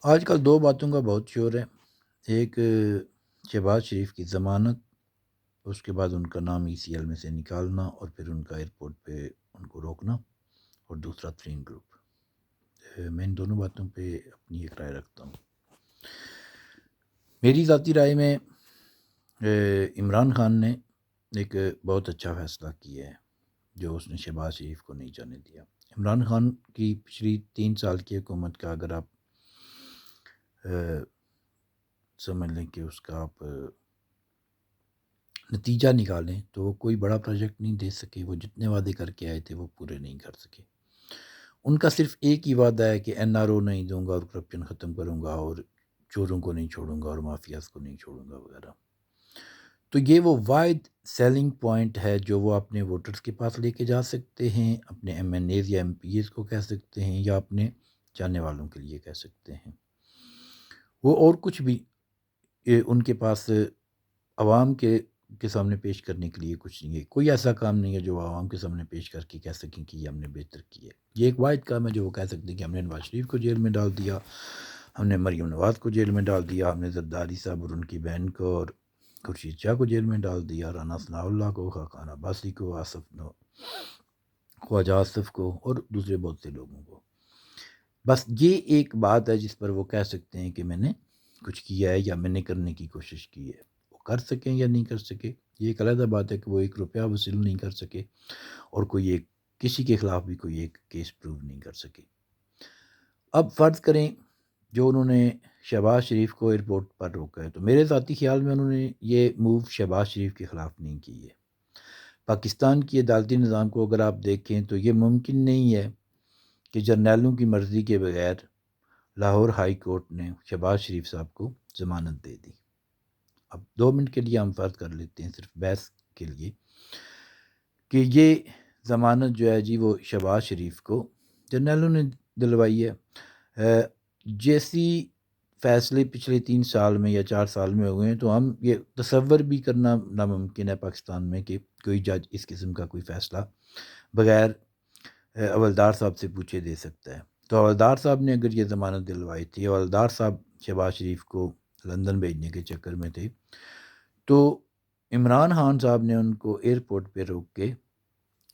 آج کل دو باتوں کا بہت شور ہے۔ ایک شہباز شریف کی ضمانت، اس کے بعد ان کا نام ای سی ایل میں سے نکالنا اور پھر ان کا ایئرپورٹ پہ ان کو روکنا، اور دوسرا ترین گروپ۔ میں ان دونوں باتوں پہ اپنی ایک رائے رکھتا ہوں۔ میری ذاتی رائے میں عمران خان نے ایک بہت اچھا فیصلہ کیا ہے جو اس نے شہباز شریف کو نہیں جانے دیا۔ عمران خان کی پچھلی 3 سال کی حکومت کا اگر آپ سمجھ لیں کہ اس کا آپ نتیجہ نکالیں تو وہ کوئی بڑا پروجیکٹ نہیں دے سکے۔ وہ جتنے وعدے کر کے آئے تھے وہ پورے نہیں کر سکے۔ ان کا صرف ایک ہی وعدہ ہے کہ این آر او نہیں دوں گا اور کرپشن ختم کروں گا اور چوروں کو نہیں چھوڑوں گا اور مافیاز کو نہیں چھوڑوں گا وغیرہ۔ تو یہ وہ واحد سیلنگ پوائنٹ ہے جو وہ اپنے ووٹرز کے پاس لے کے جا سکتے ہیں، اپنے ایم این ایز یا ایم پی ایز کو کہہ سکتے ہیں، یا اپنے جاننے والوں کے لیے کہہ سکتے ہیں۔ وہ اور کچھ بھی ان کے پاس عوام کے سامنے پیش کرنے کے لیے کچھ نہیں ہے۔ کوئی ایسا کام نہیں ہے جو وہ عوام کے سامنے پیش کر کے کہہ سکیں کہ یہ ہم نے بہتر کی ہے۔ یہ ایک واحد کام ہے جو وہ کہہ سکتے ہیں کہ ہم نے نواز شریف کو جیل میں ڈال دیا، ہم نے مریم نواز کو جیل میں ڈال دیا، ہم نے زرداری صاحب اور ان کی بہن کو اور خورشید شاہ کو جیل میں ڈال دیا، رانا ثناء اللہ کو، خاقان عباسی کو، خواجہ آصف کو اور دوسرے بہت سے لوگوں کو۔ بس یہ ایک بات ہے جس پر وہ کہہ سکتے ہیں کہ میں نے کچھ کیا ہے یا میں نے کرنے کی کوشش کی ہے۔ وہ کر سکیں یا نہیں کر سکے یہ ایک علیحدہ بات ہے کہ وہ 1 روپیہ وصول نہیں کر سکے اور کسی کے خلاف بھی کوئی ایک کیس پروو نہیں کر سکے۔ اب فرض کریں جو انہوں نے شہباز شریف کو ایئرپورٹ پر روکا ہے، تو میرے ذاتی خیال میں انہوں نے یہ موو شہباز شریف کے خلاف نہیں کی ہے۔ پاکستان کی عدالتی نظام کو اگر آپ دیکھیں تو یہ ممکن نہیں ہے کہ جرنیلوں کی مرضی کے بغیر لاہور ہائی کورٹ نے شہباز شریف صاحب کو ضمانت دے دی۔ اب 2 منٹ کے لیے ہم فرض کر لیتے ہیں صرف بحث کے لیے کہ یہ ضمانت جو ہے جی وہ شہباز شریف کو جرنیلوں نے دلوائی ہے۔ جیسی فیصلے پچھلے 3 سال میں یا 4 سال میں ہوئے ہیں تو ہم یہ تصور بھی کرنا ناممکن ہے پاکستان میں کہ کوئی جج اس قسم کا کوئی فیصلہ بغیر حوالدار صاحب سے پوچھے دے سکتا ہے۔ تو حوالدار صاحب نے اگر یہ ضمانت دلوائی تھی، حوالدار صاحب شہباز شریف کو لندن بھیجنے کے چکر میں تھے، تو عمران خان صاحب نے ان کو ایئرپورٹ پہ روک کے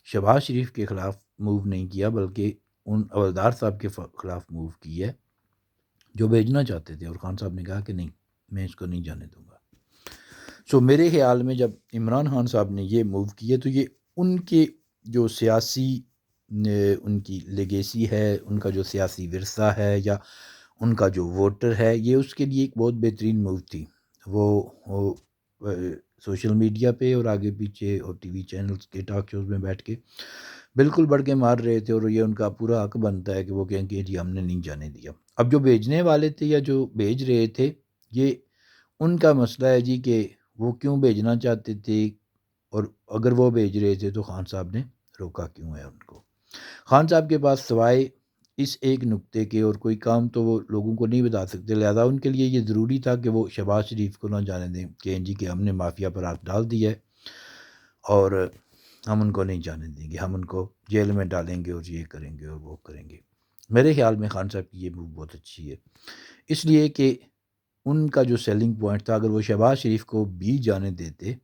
شہباز شریف کے خلاف موو نہیں کیا بلکہ ان حوالدار صاحب کے خلاف موو کی ہے جو بھیجنا چاہتے تھے، اور خان صاحب نے کہا کہ نہیں، میں اس کو نہیں جانے دوں گا۔ سو میرے خیال میں جب عمران خان صاحب نے یہ موو کیے تو یہ ان کے جو سیاسی ان کی لیگیسی ہے، ان کا جو سیاسی ورثہ ہے یا ان کا جو ووٹر ہے، یہ اس کے لیے ایک بہت بہترین موو تھی۔ وہ سوشل میڈیا پہ اور آگے پیچھے اور ٹی وی چینلز کے ٹاک شوز میں بیٹھ کے بالکل بڑھ کے مار رہے تھے، اور یہ ان کا پورا حق بنتا ہے کہ وہ کہیں کہ جی ہم نے نہیں جانے دیا۔ اب جو بھیجنے والے تھے یا جو بھیج رہے تھے، یہ ان کا مسئلہ ہے جی کہ وہ کیوں بھیجنا چاہتے تھے، اور اگر وہ بھیج رہے تھے تو خان صاحب نے روکا کیوں ہے ان کو۔ خان صاحب کے پاس سوائے اس ایک نکتے کے اور کوئی کام تو وہ لوگوں کو نہیں بتا سکتے، لہذا ان کے لیے یہ ضروری تھا کہ وہ شہباز شریف کو نہ جانے دیں کہ جی کہ ہم نے مافیا پر ہاتھ ڈال دیا ہے اور ہم ان کو نہیں جانے دیں گے، ہم ان کو جیل میں ڈالیں گے اور یہ کریں گے اور وہ کریں گے۔ میرے خیال میں خان صاحب کی یہ موو بہت اچھی ہے، اس لیے کہ ان کا جو سیلنگ پوائنٹ تھا، اگر وہ شہباز شریف کو بھی جانے دیتے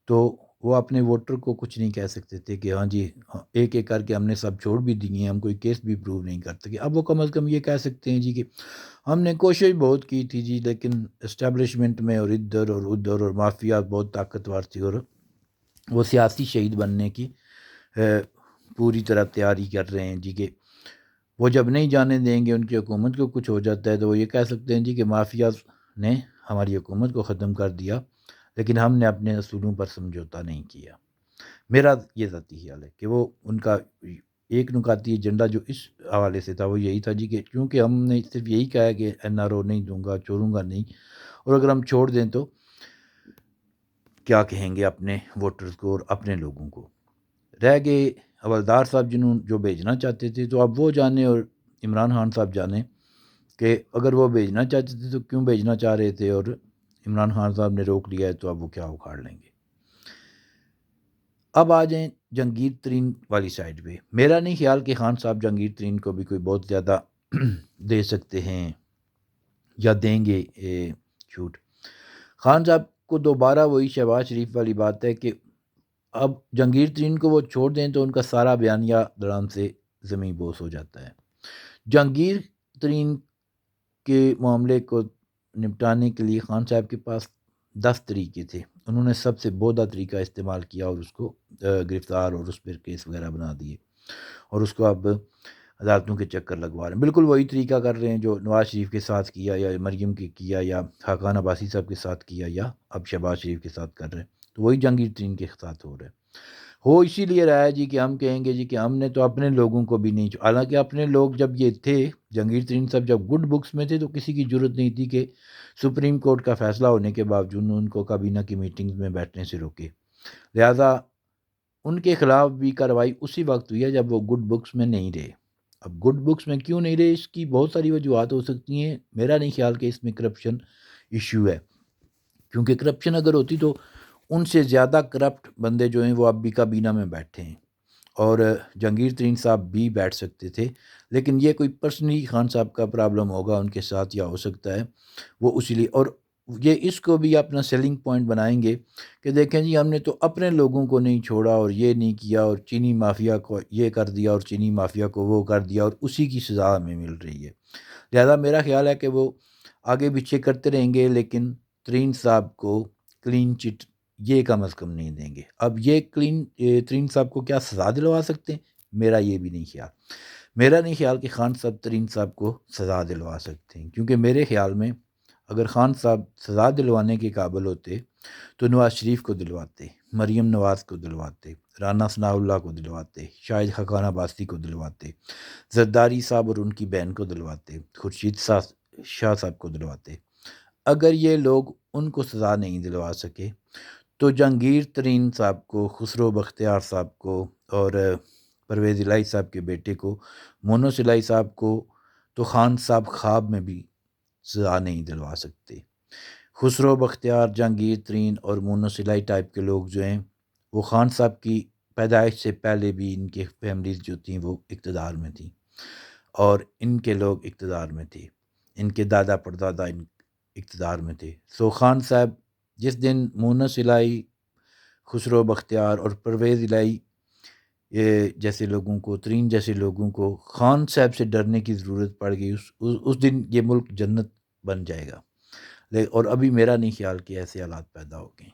تو وہ اپنے ووٹر کو کچھ نہیں کہہ سکتے تھے کہ ہاں جی ایک ایک کر کے ہم نے سب چھوڑ بھی دیے ہیں، ہم کوئی کیس بھی پروو نہیں کر سکے۔ اب وہ کم از کم یہ کہہ سکتے ہیں جی کہ ہم نے کوشش بہت کی تھی جی، لیکن اسٹیبلشمنٹ میں اور ادھر اور ادھر اور مافیا بہت طاقتور تھی، اور وہ سیاسی شہید بننے کی پوری طرح تیاری کر رہے ہیں جی کہ وہ جب نہیں جانے دیں گے، ان کی حکومت کو کچھ ہو جاتا ہے تو وہ یہ کہہ سکتے ہیں جی کہ مافیاز نے ہماری حکومت کو ختم کر دیا لیکن ہم نے اپنے اصولوں پر سمجھوتا نہیں کیا۔ میرا یہ ذاتی خیال ہے کہ وہ ان کا ایک نکاتی ایجنڈا جو اس حوالے سے تھا وہ یہی تھا جی کہ کیونکہ ہم نے صرف یہی کہا ہے کہ این آر او نہیں دوں گا، چھوڑوں گا نہیں، اور اگر ہم چھوڑ دیں تو کیا کہیں گے اپنے ووٹرز کو اور اپنے لوگوں کو۔ رہ گئے حوالدار صاحب جو بھیجنا چاہتے تھے، تو اب وہ جانے اور عمران خان صاحب جانے کہ اگر وہ بھیجنا چاہتے تھے تو کیوں بھیجنا چاہ رہے تھے، اور عمران خان صاحب نے روک لیا ہے تو اب وہ کیا اکھاڑ لیں گے۔ اب آ جائیں جہانگیر ترین والی سائڈ پہ۔ میرا نہیں خیال کہ خان صاحب جہانگیر ترین کو بھی کوئی بہت زیادہ دے سکتے ہیں یا دیں گے چھوٹ۔ خان صاحب کو دوبارہ وہی شہباز شریف والی بات ہے کہ اب جہانگیر ترین کو وہ چھوڑ دیں تو ان کا سارا بیانیہ دڑام سے زمین بوس ہو جاتا ہے۔ جہانگیر ترین کے معاملے کو نپٹانے کے لیے خان صاحب کے پاس 10 طریقے تھے، انہوں نے سب سے بودھا طریقہ استعمال کیا اور اس کو گرفتار اور اس پر کیس وغیرہ بنا دیے، اور اس کو اب عدالتوں کے چکر لگوا رہے ہیں۔ بالکل وہی طریقہ کر رہے ہیں جو نواز شریف کے ساتھ کیا، یا مریم کے کیا، یا خاقان عباسی صاحب کے ساتھ کیا، یا اب شہباز شریف کے ساتھ کر رہے ہیں، تو وہی جہانگیر ترین کے ساتھ ہو رہا ہے۔ ہو اسی لیے رہا ہے جی کہ ہم کہیں گے جی کہ ہم نے تو اپنے لوگوں کو بھی نہیں حالانکہ اپنے لوگ جب یہ تھے، جہانگیر ترین صاحب جب گڈ بکس میں تھے تو کسی کی ضرورت نہیں تھی کہ سپریم کورٹ کا فیصلہ ہونے کے باوجود ان کو کابینہ کی میٹنگز میں بیٹھنے سے روکے، لہٰذا ان کے خلاف بھی کارروائی اسی وقت ہوئی ہے جب وہ گڈ بکس میں نہیں رہے۔ اب گڈ بکس میں کیوں نہیں رہے، اس کی بہت ساری وجوہات ہو سکتی ہیں، میرا نہیں خیال کہ اس میں کرپشن ایشو ہے، کیونکہ کرپشن اگر ہوتی تو ان سے زیادہ کرپٹ بندے جو ہیں وہ اب بھی کابینہ میں بیٹھے ہیں، اور جہانگیر ترین صاحب بھی بیٹھ سکتے تھے، لیکن یہ کوئی پرسنلی خان صاحب کا پرابلم ہوگا ان کے ساتھ، یا ہو سکتا ہے وہ اسی لیے، اور یہ اس کو بھی اپنا سیلنگ پوائنٹ بنائیں گے کہ دیکھیں جی ہم نے تو اپنے لوگوں کو نہیں چھوڑا اور یہ نہیں کیا، اور چینی مافیا کو یہ کر دیا اور چینی مافیا کو وہ کر دیا، اور اسی کی سزا ہمیں مل رہی ہے۔ لہذا میرا خیال ہے کہ وہ آگے پیچھے کرتے رہیں گے، لیکن ترین صاحب کو کلین چٹ یہ کم از کم نہیں دیں گے۔ اب یہ ترین صاحب کو کیا سزا دلوا سکتے ہیں؟ میرا یہ بھی نہیں خیال، میرا نہیں خیال کہ خان صاحب ترین صاحب کو سزا دلوا سکتے ہیں، کیونکہ میرے خیال میں اگر خان صاحب سزا دلوانے کے قابل ہوتے تو نواز شریف کو دلواتے، مریم نواز کو دلواتے، رانا ثناء اللہ کو دلواتے، شاہد خاقان عباسی کو دلواتے، زرداری صاحب اور ان کی بہن کو دلواتے، خورشید شاہ صاحب کو دلواتے۔ اگر یہ لوگ ان کو سزا نہیں دلوا سکے تو جہانگیر ترین صاحب کو، خسرو بختیار صاحب کو، اور پرویز الہی صاحب کے بیٹے کو، مونس الہی صاحب کو تو خان صاحب خواب میں بھی سزا نہیں دلوا سکتے۔ خسرو بختیار، جہانگیر ترین اور مونس الہی ٹائپ کے لوگ جو ہیں وہ خان صاحب کی پیدائش سے پہلے بھی ان کے فیملیز جو تھیں وہ اقتدار میں تھیں، اور ان کے لوگ اقتدار میں تھے، ان کے دادا پردادا اقتدار میں تھے۔ سو خان صاحب جس دن مونس الہی، خسرو بختیار اور پرویز الہی یہ جیسے لوگوں کو، ترین جیسے لوگوں کو خان صاحب سے ڈرنے کی ضرورت پڑ گئی، اس دن یہ ملک جنت بن جائے گا، اور ابھی میرا نہیں خیال کہ ایسے حالات پیدا ہو گئے۔